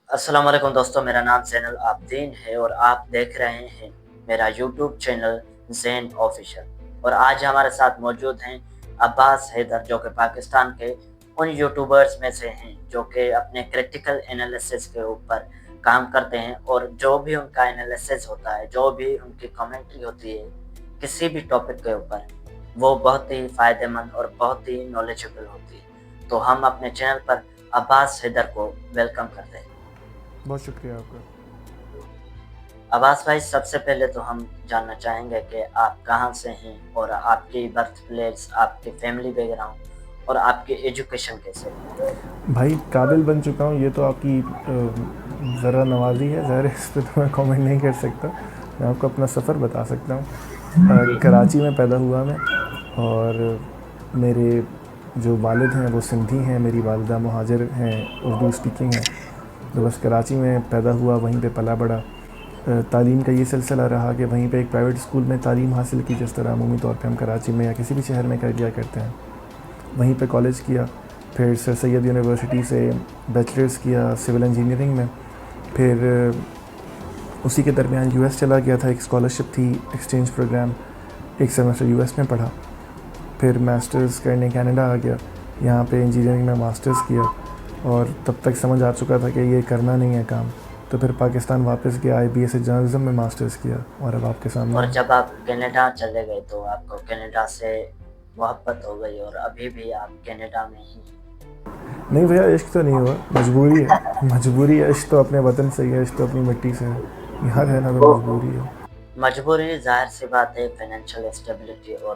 السلام علیکم دوستوں، میرا نام زین العابدین ہے اور آپ دیکھ رہے ہیں میرا یوٹیوب چینل زین آفیشل۔ اور آج ہمارے ساتھ موجود ہیں عباس حیدر، جو کہ پاکستان کے ان یوٹیوبرز میں سے ہیں جو کہ اپنے کریٹیکل انالیسس کے اوپر کام کرتے ہیں، اور جو بھی ان کا انالیسس ہوتا ہے، جو بھی ان کی کامنٹری ہوتی ہے کسی بھی ٹاپک کے اوپر، وہ بہت ہی فائدہ مند اور بہت ہی نالجبل ہوتی ہے۔ تو ہم اپنے چینل پر عباس حیدر کو ویلکم کرتے ہیں۔ بہت شکریہ آپ کا۔ عباس بھائی، سب سے پہلے تو ہم جاننا چاہیں گے کہ آپ کہاں سے ہیں اور آپ کی برتھ پلیس، آپ کی فیملی بیک گراؤنڈ اور آپ کی ایجوکیشن کیسے ہے۔ بھائی قابل بن چکا ہوں، یہ تو آپ کی ذرا نوازی ہے، ظاہر ہے اس پہ تو میں کامنٹ نہیں کر سکتا۔ میں آپ کو اپنا سفر بتا سکتا ہوں۔ جی کراچی میں پیدا ہوا میں، اور میرے جو والد ہیں وہ سندھی ہیں، میری والدہ مہاجر ہیں، اردو اسپیکنگ ہیں۔ تو بس کراچی میں پیدا ہوا، وہیں پہ پلا بڑھا۔ تعلیم کا یہ سلسلہ رہا کہ وہیں پہ ایک پرائیویٹ اسکول میں تعلیم حاصل کی، جس طرح عمومی طور پہ ہم کراچی میں یا کسی بھی شہر میں کر لیا کرتے ہیں۔ وہیں پہ کالج کیا، پھر سر سید یونیورسٹی سے بیچلرز کیا سول انجینئرنگ میں۔ پھر اسی کے درمیان یو ایس چلا گیا تھا، ایک اسکالرشپ تھی، ایکسچینج پروگرام، ایک سیمسٹر یو ایس میں پڑھا۔ پھر ماسٹرز کرنے کینیڈا آ گیا، یہاں پہ انجینئرنگ میں ماسٹرز کیا، اور تب تک سمجھ آ چکا تھا کہ یہ کرنا نہیں ہے کام، تو پھر پاکستان واپس گیا، آئی بی ایس جرنلزم میں ماسٹرز کیا، اور اب آپ کے سامنے اور ہوں۔ جب آپ کینیڈا چلے گئے تو آپ کو کینیڈا سے محبت ہو گئی اور ابھی بھی آپ کینیڈا میں ہی ہیں۔ نہیں بھیا، عشق تو نہیں ہوا، مجبوری ہے۔ مجبوری ہے، عشق تو اپنے وطن سے ہی ہے، عشق تو اپنی مٹی سے ہے، یہاں رہنا تو مجبوری ہے۔ مجبوری ظاہر سی بات ہے، فائنینشیل اسٹیبلٹی اور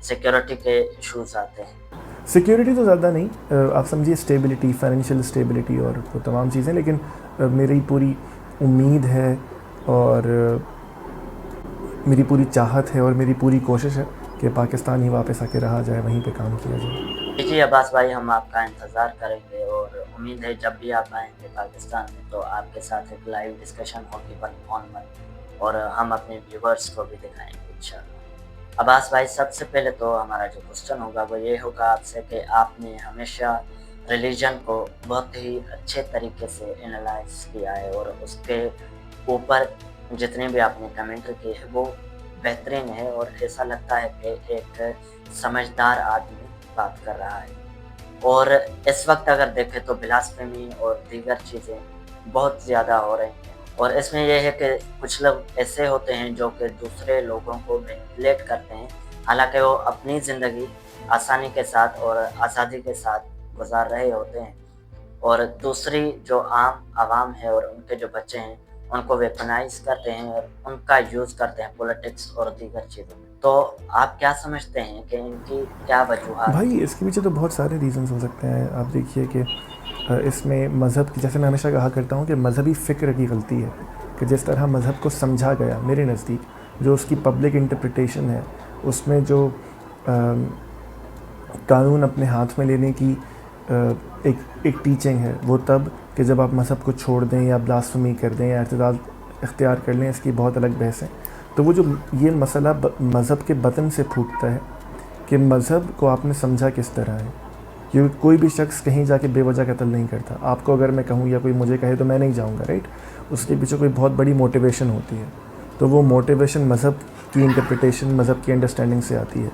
سیکیورٹی کے ایشوز آتے ہیں۔ سیکیورٹی تو زیادہ نہیں، آپ سمجھیے اسٹیبلٹی، فائنینشیل اسٹیبلٹی اور وہ تمام چیزیں، لیکن میری پوری امید ہے، اور میری پوری چاہت ہے، اور میری پوری کوشش ہے کہ پاکستان ہی واپس آ کے رہا جائے، وہیں پہ کام کیا جائے۔ جی عباس بھائی، ہم آپ کا انتظار کریں گے اور امید ہے جب بھی آپ آئیں گے پاکستان میں تو آپ کے ساتھ ایک لائیو ڈسکشن ہوگی ون آن ون، اور ہم اپنے ویورز کو بھی دکھائیں گے انشاءاللہ۔ عباس بھائی، سب سے پہلے تو ہمارا جو کوسچن ہوگا وہ یہ ہوگا آپ سے کہ آپ نے ہمیشہ ریلیجن کو بہت ہی اچھے طریقے سے انالائز کیا ہے، اور اس کے اوپر جتنے بھی آپ نے کمنٹری کی ہے وہ بہترین ہے، اور ایسا لگتا ہے کہ ایک سمجھدار آدمی بات کر رہا ہے۔ اور اس وقت اگر دیکھیں تو بلاسفیمی اور دیگر چیزیں بہت زیادہ ہو رہی ہیں، اور اس میں یہ ہے کہ کچھ لوگ ایسے ہوتے ہیں جو کہ دوسرے لوگوں کو مینیپولیٹ کرتے ہیں، حالانکہ وہ اپنی زندگی آسانی کے ساتھ اور آزادی کے ساتھ گزار رہے ہوتے ہیں، اور دوسری جو عام عوام ہے اور ان کے جو بچے ہیں ان کو ویپنائز کرتے ہیں اور ان کا یوز کرتے ہیں پولیٹکس اور دیگر چیزوں میں۔ تو آپ کیا سمجھتے ہیں کہ ان کی کیا وجوہات ہیں؟ بھائی اس کے پیچھے تو بہت سارے ریزنز ہو سکتے ہیں۔ آپ دیکھیے کہ اس میں مذہب کی، جیسے میں ہمیشہ کہا کرتا ہوں کہ مذہبی فکر کی غلطی ہے، کہ جس طرح مذہب کو سمجھا گیا میرے نزدیک، جو اس کی پبلک انٹرپریٹیشن ہے، اس میں جو قانون اپنے ہاتھ میں لینے کی ایک ٹیچنگ ہے، وہ تب کہ جب آپ مذہب کو چھوڑ دیں یا بلاسفمی کر دیں یا اعتدال اختیار کر لیں، اس کی بہت الگ بحث ہے۔ تو وہ جو یہ مسئلہ مذہب کے بطن سے پھوٹتا ہے کہ مذہب کو آپ نے سمجھا کس طرح ہے، کیونکہ کوئی بھی شخص کہیں جا کے بے وجہ قتل نہیں کرتا۔ آپ کو اگر میں کہوں یا کوئی مجھے کہے تو میں نہیں جاؤں گا، رائٹ؟ اس کے پیچھے کوئی بہت بڑی موٹیویشن ہوتی ہے، تو وہ موٹیویشن مذہب کی انٹرپریٹیشن، مذہب کی انڈرسٹینڈنگ سے آتی ہے۔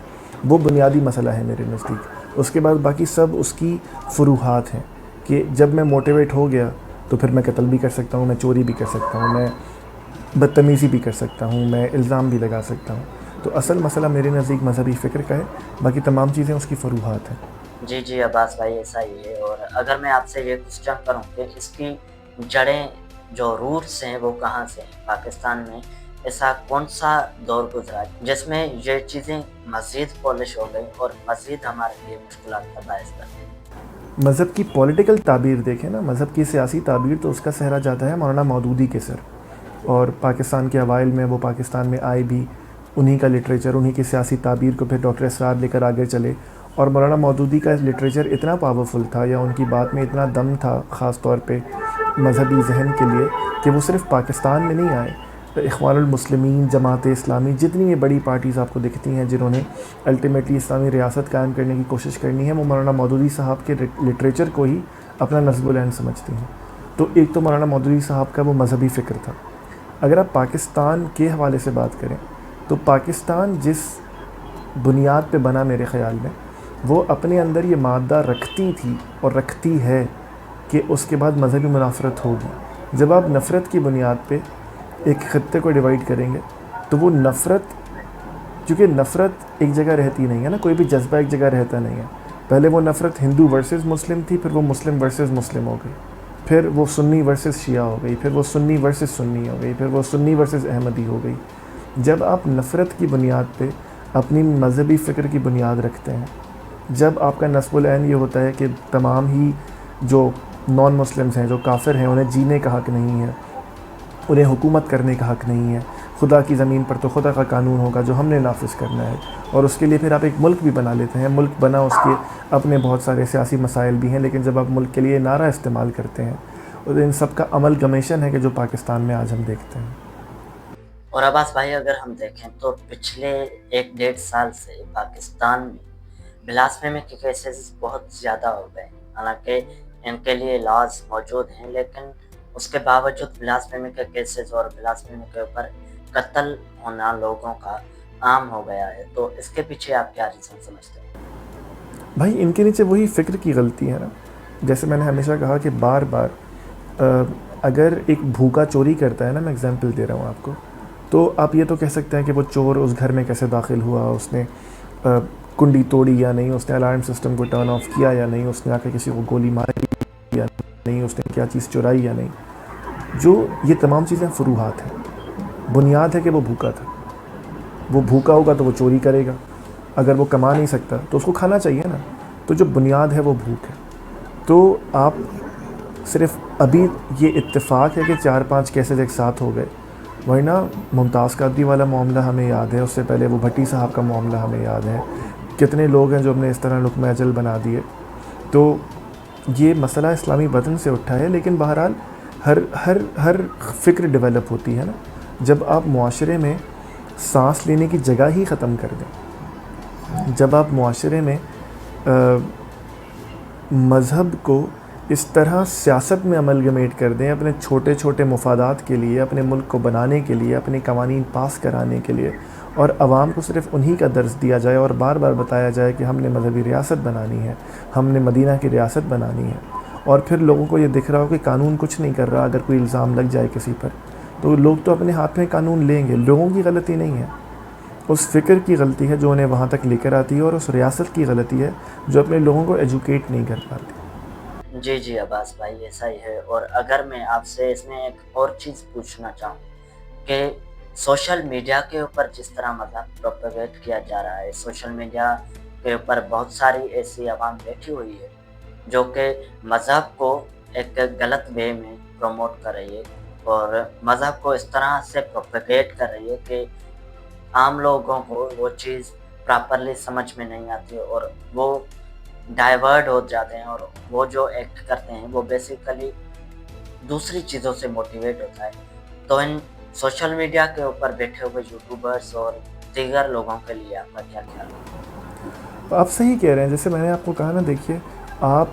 وہ بنیادی مسئلہ ہے میرے نزدیک۔ اس کے بعد باقی سب اس کی فروحات ہیں، کہ جب میں موٹیویٹ ہو گیا تو پھر میں قتل بھی کر سکتا ہوں، میں چوری بھی کر سکتا ہوں، میں بدتمیزی بھی کر سکتا ہوں، میں الزام بھی لگا سکتا ہوں۔ تو اصل مسئلہ میرے نزدیک مذہبی فکر کا ہے، باقی تمام چیزیں اس کی فروحات ہیں۔ جی عباس بھائی، ایسا ہی ہے۔ اور اگر میں آپ سے یہ کوسچن کروں کہ اس کی جڑیں، جو روٹس ہیں، وہ کہاں سے ہیں؟ پاکستان میں ایسا کون سا دور گزرا جس میں یہ چیزیں مزید پالش ہو گئی اور مزید ہمارے لیے مشکلات کا باعث بن گئی؟ مذہب کی پولیٹیکل تعبیر دیکھیں نا، مذہب کی سیاسی تعبیر تو اس کا صحرا جاتا ہے مولانا مودودی کے سر، اور پاکستان کے اوائل میں وہ پاکستان میں آئے بھی، انہی کا لٹریچر، انہی کی سیاسی تعبیر کو پھر ڈاکٹر اسرار لے کر آگے چلے، اور مولانا مودودی کا لٹریچر اتنا پاورفل تھا، یا ان کی بات میں اتنا دم تھا خاص طور پہ مذہبی ذہن کے لیے، کہ وہ صرف پاکستان میں نہیں آئے، اخوان المسلمین، جماعت اسلامی، جتنی یہ بڑی پارٹیز آپ کو دکھتی ہیں جنہوں نے الٹیمیٹلی اسلامی ریاست قائم کرنے کی کوشش کرنی ہے، وہ مولانا مودودی صاحب کے لٹریچر کو ہی اپنا نصب العین سمجھتی ہیں۔ تو ایک تو مولانا مودودی صاحب کا وہ مذہبی فکر تھا. اگر آپ پاکستان کے حوالے سے بات کریں تو پاکستان جس بنیاد پہ بنا میرے خیال میں وہ اپنے اندر یہ مادہ رکھتی تھی اور رکھتی ہے کہ اس کے بعد مذہبی منافرت ہوگی. جب آپ نفرت کی بنیاد پہ ایک خطے کو ڈیوائیڈ کریں گے تو وہ نفرت، کیونکہ نفرت ایک جگہ رہتی نہیں ہے نا، کوئی بھی جذبہ ایک جگہ رہتا نہیں ہے. پہلے وہ نفرت ہندو ورسز مسلم تھی، پھر وہ مسلم ورسز مسلم ہو گئی، پھر وہ سنی ورسز شیعہ ہو گئی، پھر وہ سنی ورسز سنی ہو گئی، پھر وہ سنی ورسز احمدی ہو گئی. جب آپ نفرت کی بنیاد پہ اپنی مذہبی فکر کی بنیاد رکھتے ہیں، جب آپ کا نصب العین یہ ہوتا ہے کہ تمام ہی جو نان مسلمز ہیں، جو کافر ہیں، انہیں جینے کا حق نہیں ہے، انہیں حکومت کرنے کا حق نہیں ہے، خدا کی زمین پر تو خدا کا قانون ہوگا جو ہم نے نافذ کرنا ہے. اور اس کے لیے پھر آپ ایک ملک بھی بنا لیتے ہیں. ملک بنا، اس کے اپنے بہت سارے سیاسی مسائل بھی ہیں، لیکن جب آپ ملک کے لیے نعرہ استعمال کرتے ہیں اور ان سب کا عمل گمیشن ہے کہ جو پاکستان میں آج ہم دیکھتے ہیں. اور عباس بھائی اگر ہم دیکھیں تو پچھلے 1-1.5 سال سے پاکستان میں بلاسفیمی کے کیسز بہت زیادہ ہو گئے ہیں. حالانکہ ان کے لیے لاز موجود ہیں، لیکن اس کے باوجود بلاسفیمی کے کیسز اور بلاسفیمی کے اوپر قتل ہونا لوگوں کا عام ہو گیا ہے. تو اس کے پیچھے آپ کیا ریزن سمجھتے ہیں؟ بھائی ان کے نیچے وہی فکر کی غلطی ہے نا. جیسے میں نے ہمیشہ کہا کہ بار بار اگر ایک بھوکا چوری کرتا ہے نا، میں اگزامپل دے رہا ہوں آپ کو، تو آپ یہ تو کہہ سکتے ہیں کہ وہ چور اس گھر میں کیسے داخل ہوا، اس نے کنڈی توڑی یا نہیں، اس نے الارم سسٹم کو ٹرن آف کیا یا نہیں، اس نے آ کے کسی کو گولی ماری یا نہیں، اس نے کیا چیز چرائی یا نہیں. جو یہ تمام چیزیں فروحات ہیں. بنیاد ہے کہ وہ بھوکا تھا. وہ بھوکا ہوگا تو وہ چوری کرے گا. اگر وہ کما نہیں سکتا تو اس کو کھانا چاہیے نا. تو جو بنیاد ہے وہ بھوک ہے. تو آپ صرف ابھی یہ اتفاق ہے کہ 4-5 کیسز ایک ساتھ ہو گئے، ورنہ ممتاز قادری والا معاملہ ہمیں یاد ہے، اس سے پہلے وہ بھٹی صاحب کا معاملہ ہمیں یاد ہے. کتنے لوگ ہیں جو ہم نے اس طرح لقمہ اجل بنا دیے. تو یہ مسئلہ اسلامی وطن سے اٹھا ہے. لیکن بہرحال ہر فکر ڈیولپ ہوتی ہے نا. جب آپ معاشرے میں سانس لینے کی جگہ ہی ختم کر دیں، جب آپ معاشرے میں مذہب کو اس طرح سیاست میں املگمیٹ کر دیں اپنے چھوٹے چھوٹے مفادات کے لیے، اپنے ملک کو بنانے کے لیے، اپنے قوانین پاس کرانے کے لیے، اور عوام کو صرف انہی کا درس دیا جائے اور بار بار بتایا جائے کہ ہم نے مذہبی ریاست بنانی ہے، ہم نے مدینہ کی ریاست بنانی ہے، اور پھر لوگوں کو یہ دکھ رہا ہو کہ قانون کچھ نہیں کر رہا، اگر کوئی الزام لگ جائے کسی پر تو لوگ تو اپنے ہاتھ میں قانون لیں گے. لوگوں کی غلطی نہیں ہے، اس فکر کی غلطی ہے جو انہیں وہاں تک لے کر آتی ہے، اور اس ریاست کی غلطی ہے جو اپنے لوگوں کو ایجوکیٹ نہیں کر پاتی. جی عباس بھائی ایسا ہی ہے. اور اگر میں آپ سے اس میں ایک اور چیز پوچھنا چاہوں کہ سوشل میڈیا کے اوپر جس طرح مذہب پروپیگیٹ کیا جا رہا ہے، سوشل میڈیا کے اوپر بہت ساری ایسی عوام بیٹھی ہوئی ہے جو کہ مذہب کو ایک غلط وے میں پروموٹ کر رہی ہے اور مذہب کو اس طرح سے پروپیگیٹ کر رہی ہے کہ عام لوگوں کو وہ چیز پراپرلی سمجھ میں نہیں آتی اور وہ ڈائیورٹ ہو جاتے ہیں، اور وہ جو ایکٹ کرتے ہیں وہ بیسیکلی دوسری چیزوں سے موٹیویٹ ہوتا ہے. تو ان سوشل میڈیا کے اوپر بیٹھے ہوئے یوٹیوبرز اور دیگر لوگوں کے لیے آپ کا کیا خیال ہے؟ آپ صحیح کہہ رہے ہیں. جیسے میں نے آپ کو کہا نا، دیکھیے آپ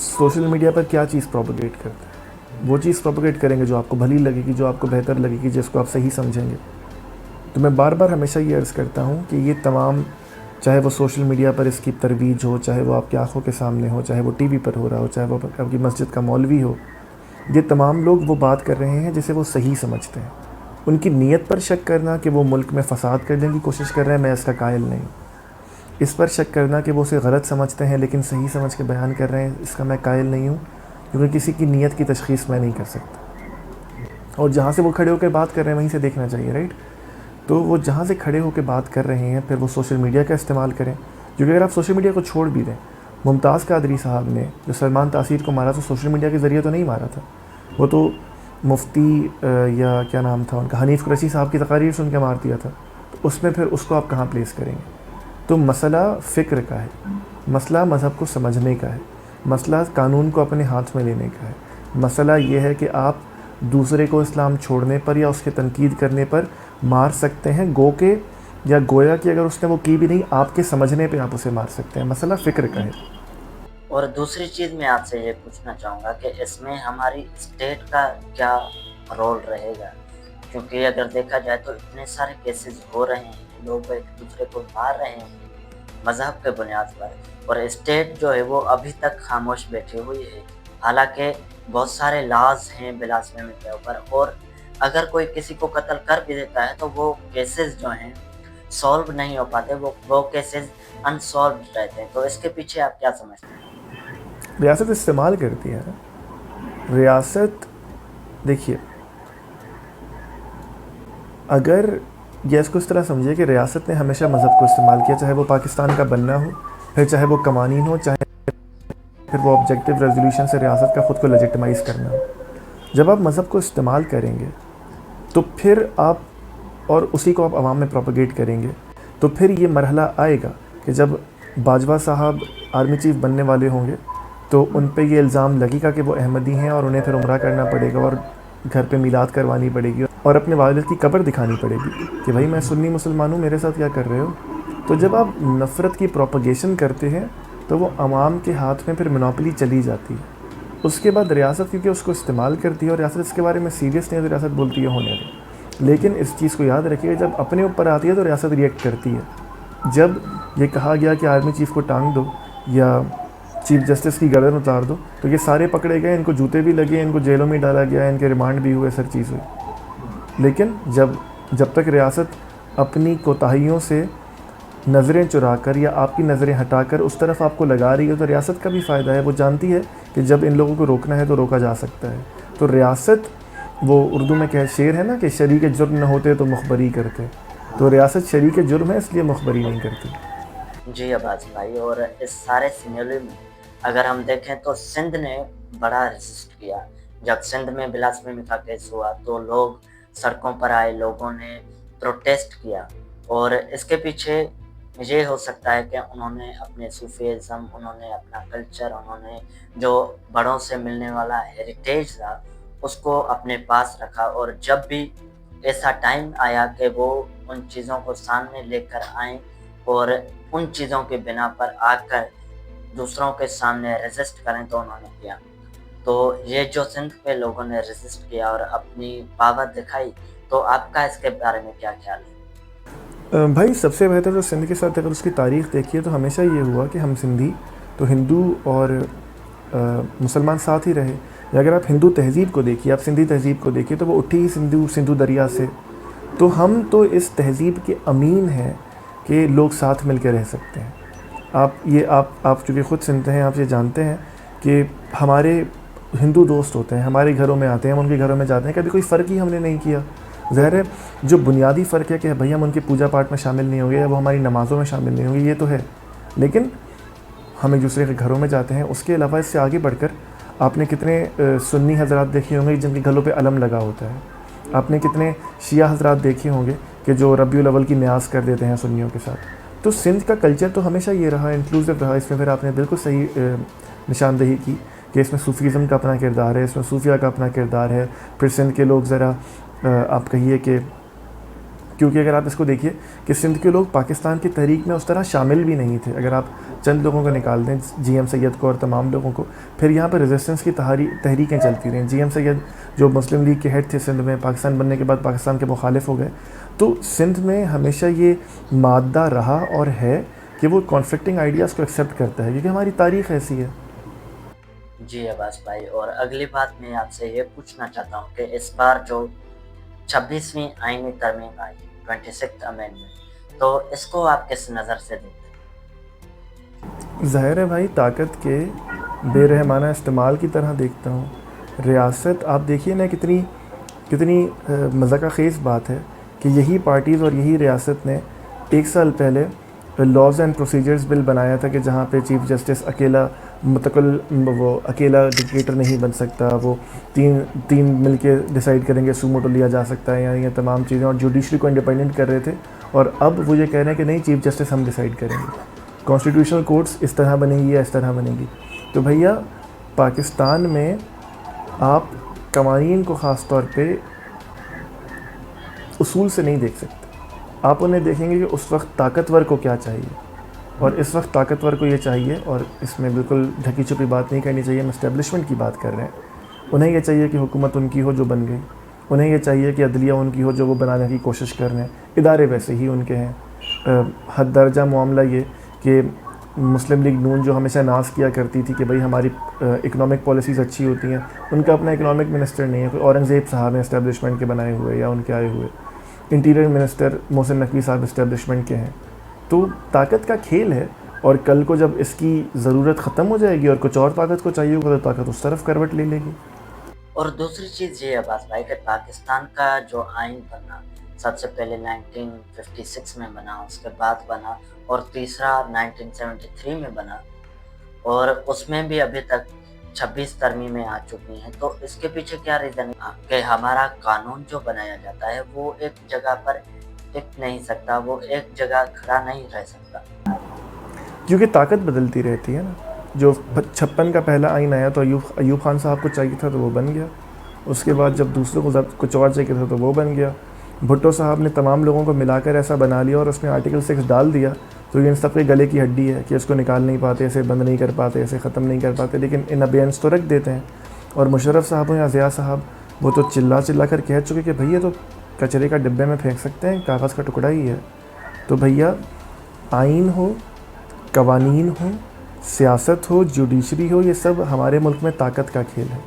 سوشل میڈیا پر کیا چیز پروپیگیٹ کرتے ہیں، وہ چیز پروپیگیٹ کریں گے جو آپ کو بھلی لگے گی، جو آپ کو بہتر لگے گی، جس کو آپ صحیح سمجھیں گے. تو میں بار بار ہمیشہ یہ عرض کرتا ہوں کہ یہ تمام، چاہے وہ سوشل میڈیا پر اس کی ترویج ہو، چاہے وہ آپ کی آنکھوں کے سامنے ہو، چاہے وہ ٹی وی پر ہو رہا ہو، چاہے وہ آپ کی مسجد کا مولوی ہو، یہ تمام لوگ وہ بات کر رہے ہیں جسے وہ صحیح سمجھتے ہیں. ان کی نیت پر شک کرنا کہ وہ ملک میں فساد کرنے کی کوشش کر رہے ہیں، میں اس کا قائل نہیں. اس پر شک کرنا کہ وہ اسے غلط سمجھتے ہیں لیکن صحیح سمجھ کے بیان کر رہے ہیں، اس کا میں قائل نہیں ہوں، کیونکہ کسی کی نیت کی تشخیص میں نہیں کر سکتا. اور جہاں سے وہ کھڑے ہو کے بات کر رہے ہیں وہیں سے دیکھنا چاہیے، رائٹ. تو وہ جہاں سے کھڑے ہو کے بات کر رہے ہیں پھر وہ سوشل میڈیا کا استعمال کریں. کیونکہ اگر آپ سوشل میڈیا کو چھوڑ بھی دیں، ممتاز قادری صاحب نے جو سلمان تاثیر کو مارا تو سوشل میڈیا کے ذریعے تو نہیں مارا تھا، وہ تو مفتی یا کیا نام تھا ان کا، حنیف قریشی صاحب کی تقاریر سن کے مار دیا تھا. تو اس میں پھر اس کو آپ کہاں پلیس کریں گے؟ تو مسئلہ فکر کا ہے، مسئلہ مذہب کو سمجھنے کا ہے، مسئلہ قانون کو اپنے ہاتھ میں لینے کا ہے. مسئلہ یہ ہے کہ آپ دوسرے کو اسلام چھوڑنے پر یا اس کے تنقید کرنے پر مار سکتے ہیں، گویا کہ اگر اس نے وہ کی بھی نہیں، آپ کے سمجھنے پہ آپ اسے مار سکتے ہیں. مسئلہ فکر کا ہے. اور دوسری چیز میں آپ سے یہ پوچھنا چاہوں گا کہ اس میں ہماری اسٹیٹ کا کیا رول رہے گا، کیونکہ اگر دیکھا جائے تو اتنے سارے کیسز ہو رہے ہیں، لوگ ایک دوسرے کو مار رہے ہیں مذہب کے بنیاد پر، اور اسٹیٹ جو ہے وہ ابھی تک خاموش بیٹھی ہوئی ہے، حالانکہ بہت سارے لاز ہیں بلاسفیمی کے اوپر، اور اگر کوئی کسی کو قتل کر بھی دیتا ہے تو وہ کیسز جو ہیں سالو نہیں ہو پاتے، وہ کیسز انسالوڈ رہتے ہیں. تو اس کے پیچھے آپ کیا سمجھتے ہیں؟ ریاست استعمال کرتی ہے نا. ریاست دیکھیے، اگر یہ اس کو اس طرح سمجھے کہ ریاست نے ہمیشہ مذہب کو استعمال کیا، چاہے وہ پاکستان کا بننا ہو، پھر چاہے وہ قوانین ہو، چاہے پھر وہ آبجیکٹیو ریزولوشن سے ریاست کا خود کو لیجیٹمائز کرنا ہو. جب آپ مذہب کو استعمال کریں گے تو پھر آپ اور اسی کو آپ عوام میں پروپیگیٹ کریں گے، تو پھر یہ مرحلہ آئے گا کہ جب باجوہ صاحب آرمی چیف بننے والے ہوں گے تو ان پہ یہ الزام لگے گا کہ وہ احمدی ہیں، اور انہیں پھر عمرہ کرنا پڑے گا اور گھر پہ میلاد کروانی پڑے گی اور اپنے والد کی قبر دکھانی پڑے گی کہ بھائی میں سنی مسلمان ہوں، میرے ساتھ کیا کر رہے ہو. تو جب آپ نفرت کی پروپیگیشن کرتے ہیں تو وہ عوام کے ہاتھ میں پھر منوپلی چلی جاتی ہے. اس کے بعد ریاست کیونکہ اس کو استعمال کرتی ہے اور ریاست اس کے بارے میں سیریس نہیں ہے تو ریاست بولتی ہے ہونے دیں. لیکن اس چیز کو یاد رکھیے، جب اپنے اوپر آتی ہے تو ریاست ریئیکٹ کرتی ہے. جب یہ کہا گیا کہ آرمی چیف کو ٹانگ دو یا چیف جسٹس کی گردن اتار دو تو یہ سارے پکڑے گئے، ان کو جوتے بھی لگے، ان کو جیلوں میں ڈالا گیا، ان کے ریمانڈ بھی ہوئے، سر چیز ہوئی. لیکن جب تک ریاست اپنی کوتاہیوں سے نظریں چرا کر یا آپ کی نظریں ہٹا کر اس طرف آپ کو لگا رہی ہے تو ریاست کا بھی فائدہ ہے. وہ جانتی ہے کہ جب ان لوگوں کو روکنا ہے تو روکا جا سکتا ہے. تو ریاست، وہ اردو میں شعر ہے نا کہ شریک جرم نہ ہوتے تو مخبری کرتے، تو ریاست شریک جرم ہے اس لیے مخبری نہیں کرتی. جی عباس بھائی، اور اس سارے سینیریو میں اگر ہم دیکھیں تو سندھ نے بڑا ریزسٹ کیا. جب سندھ میں بلاسفیمی کا کیس ہوا تو لوگ سڑکوں پر آئے، لوگوں نے پروٹیسٹ کیا، اور اس کے پیچھے یہ ہو سکتا ہے کہ انہوں نے اپنے صوفیزم، انہوں نے اپنا کلچر، انہوں نے جو بڑوں سے ملنے والا ہیریٹیج تھا اس کو اپنے پاس رکھا، اور جب بھی ایسا ٹائم آیا کہ وہ ان چیزوں کو سامنے لے کر آئیں اور ان چیزوں کی بنا پر آ کر دوسروں کے سامنے ریزسٹ کریں تو انہوں نے کیا. تو یہ جو سندھ پہ لوگوں نے ریزسٹ کیا اور اپنی پاور دکھائی، تو آپ کا اس کے بارے میں کیا خیال ہے؟ بھائی سب سے بہتر تو سندھ کے ساتھ اگر اس کی تاریخ دیکھیے تو ہمیشہ یہ ہوا کہ ہم سندھی تو ہندو اور مسلمان ساتھ ہی رہے. اگر آپ ہندو تہذیب کو دیکھیے، آپ سندھی تہذیب کو دیکھیے تو وہ اٹھی ہی سندھو دریا سے. تو ہم تو اس تہذیب کے امین ہیں کہ لوگ ساتھ مل کے رہ سکتے ہیں. آپ چونکہ خود سنتے ہیں، آپ یہ جانتے ہیں کہ ہمارے ہندو دوست ہوتے ہیں، ہمارے گھروں میں آتے ہیں، ہم ان کے گھروں میں جاتے ہیں، کبھی کوئی فرق ہی ہم نے نہیں کیا. ظاہر ہے جو بنیادی فرق ہے کہ بھئی ہم ان کے پوجا پاٹ میں شامل نہیں ہوں گے یا وہ ہماری نمازوں میں شامل نہیں ہوں گے، یہ تو ہے، لیکن ہم ایک دوسرے کے گھروں میں جاتے ہیں. اس کے علاوہ اس سے آگے بڑھ کر آپ نے کتنے سنی حضرات دیکھے ہوں گے جن کے گھروں پہ علم لگا ہوتا ہے. آپ نے کتنے شیعہ حضرات دیکھے ہوں گے کہ جو ربیع الاول کی نیاز کر دیتے ہیں سنیوں کے ساتھ. تو سندھ کا کلچر تو ہمیشہ یہ رہا، انکلوسیو رہا. اس میں پھر آپ نے بالکل صحیح نشاندہی کی کہ اس میں صوفیزم کا اپنا کردار ہے، اس میں صوفیہ کا اپنا کردار ہے. پھر سندھ کے لوگ ذرا آپ کہیے کہ کیونکہ اگر آپ اس کو دیکھیے کہ سندھ کے لوگ پاکستان کی تحریک میں اس طرح شامل بھی نہیں تھے. اگر آپ چند لوگوں کو نکال دیں، جی ایم سید کو اور تمام لوگوں کو، پھر یہاں پر ریزسٹنس کی تحریکیں چلتی رہیں. جی ایم سید جو مسلم لیگ کے ہیڈ تھے سندھ میں، پاکستان بننے کے بعد پاکستان کے مخالف ہو گئے. تو سندھ میں ہمیشہ یہ مادہ رہا اور ہے کہ وہ کانفلکٹنگ آئیڈیاز کو ایکسیپٹ کرتا ہے کیونکہ ہماری تاریخ ایسی ہے. جی عباس بھائی، اور اگلی بات میں آپ سے یہ پوچھنا چاہتا ہوں کہ اس بار جو 26ویں آئینی ترمیم آئی، 26th امینڈمنٹ، تو اس کو آپ کس نظر سے دیکھتے ہیں؟ ظاہر ہے بھائی طاقت کے بے رحمانہ استعمال کی طرح دیکھتا ہوں. ریاست آپ دیکھیے نا کتنی مذاق خیز بات ہے کہ یہی پارٹیز اور یہی ریاست نے 1 سال پہلے لاز اینڈ پروسیجرز بل بنایا تھا کہ جہاں پہ چیف جسٹس اکیلا ڈکٹیٹر نہیں بن سکتا، وہ تین مل کے ڈیسائیڈ کریں گے، سوموٹو لیا جا سکتا ہے، یعنی یہ تمام چیزیں، اور جوڈیشری کو انڈیپینڈنٹ کر رہے تھے. اور اب وہ یہ کہہ رہے ہیں کہ نہیں، چیف جسٹس ہم ڈیسائیڈ کریں گے، کانسٹیٹیوشنل کورٹس اس طرح بنے گی یا اس طرح بنے گی. تو بھیا پاکستان میں آپ قوانین کو خاص طور پہ اصول سے نہیں دیکھ سکتے. آپ انہیں دیکھیں گے کہ اس وقت طاقتور کو کیا چاہیے. اور اس وقت طاقتور کو یہ چاہیے، اور اس میں بالکل ڈھکی چھپی بات نہیں کرنی چاہیے، ہم اسٹیبلشمنٹ کی بات کر رہے ہیں، انہیں یہ چاہیے کہ حکومت ان کی ہو جو بن گئی، انہیں یہ چاہیے کہ عدلیہ ان کی ہو جو وہ بنانے کی کوشش کر رہے ہیں، ادارے ویسے ہی ان کے ہیں۔ حد درجہ معاملہ یہ کہ مسلم لیگ نون جو ہمیشہ ناز کیا کرتی تھی کہ بھئی ہماری اکنامک پالیسیز اچھی ہوتی ہیں، ان کا اپنا اکنامک منسٹر نہیں ہے، کوئی اورنگزیب صاحب ہیں اسٹیبلشمنٹ کے بنائے ہوئے یا ان کے آئے ہوئے، انٹیریئر منسٹر محسن نقوی صاحب اسٹیبلشمنٹ کے ہیں۔ تو طاقت کا کھیل ہے، اور کل کو جب اس کی ضرورت ختم ہو جائے گی اور کچھ اور طاقت کو چاہیے ہوگا تو طاقت اس طرف کروٹ لے لے گی۔ اور دوسری چیز یہ عباس بھائی کہ پاکستان کا جو آئین بنا، سب سے پہلے 1956 میں بنا، اس کے بعد بنا، اور تیسرا 1973 میں بنا، اور اس میں بھی ابھی تک 26 ترمیمیں آ چکی ہیں۔ تو اس کے پیچھے کیا ریزن ہے کہ ہمارا قانون جو بنایا جاتا ہے وہ ایک جگہ پر ٹک نہیں سکتا، وہ ایک جگہ کھڑا نہیں رہ سکتا؟ کیونکہ طاقت بدلتی رہتی ہے نا۔ جو 56 کا پہلا آئین آیا تو ایوب خان صاحب کو چاہیے تھا تو وہ بن گیا، اس کے بعد جب دوسروں کو کچھ اور چاہیے تھا تو وہ بن گیا۔ بھٹو صاحب نے تمام لوگوں کو ملا کر ایسا بنا لیا اور اس میں آرٹیکل 6 ڈال دیا، تو یہ ان سب کے گلے کی ہڈی ہے کہ اس کو نکال نہیں پاتے، اسے بند نہیں کر پاتے، اسے ختم نہیں کر پاتے، لیکن ان ابینس تو رکھ دیتے ہیں۔ اور مشرف صاحب ہوں یا ضیاء صاحب، وہ تو چلا کر کہہ چکے کہ بھئی یہ تو کچرے کا ڈبے میں پھینک سکتے ہیں، کاغذ کا ٹکڑا ہی ہے۔ تو بھیا آئین ہو، قوانین ہوں، سیاست ہو، جوڈیشری ہو، یہ سب ہمارے ملک میں طاقت کا کھیل ہے۔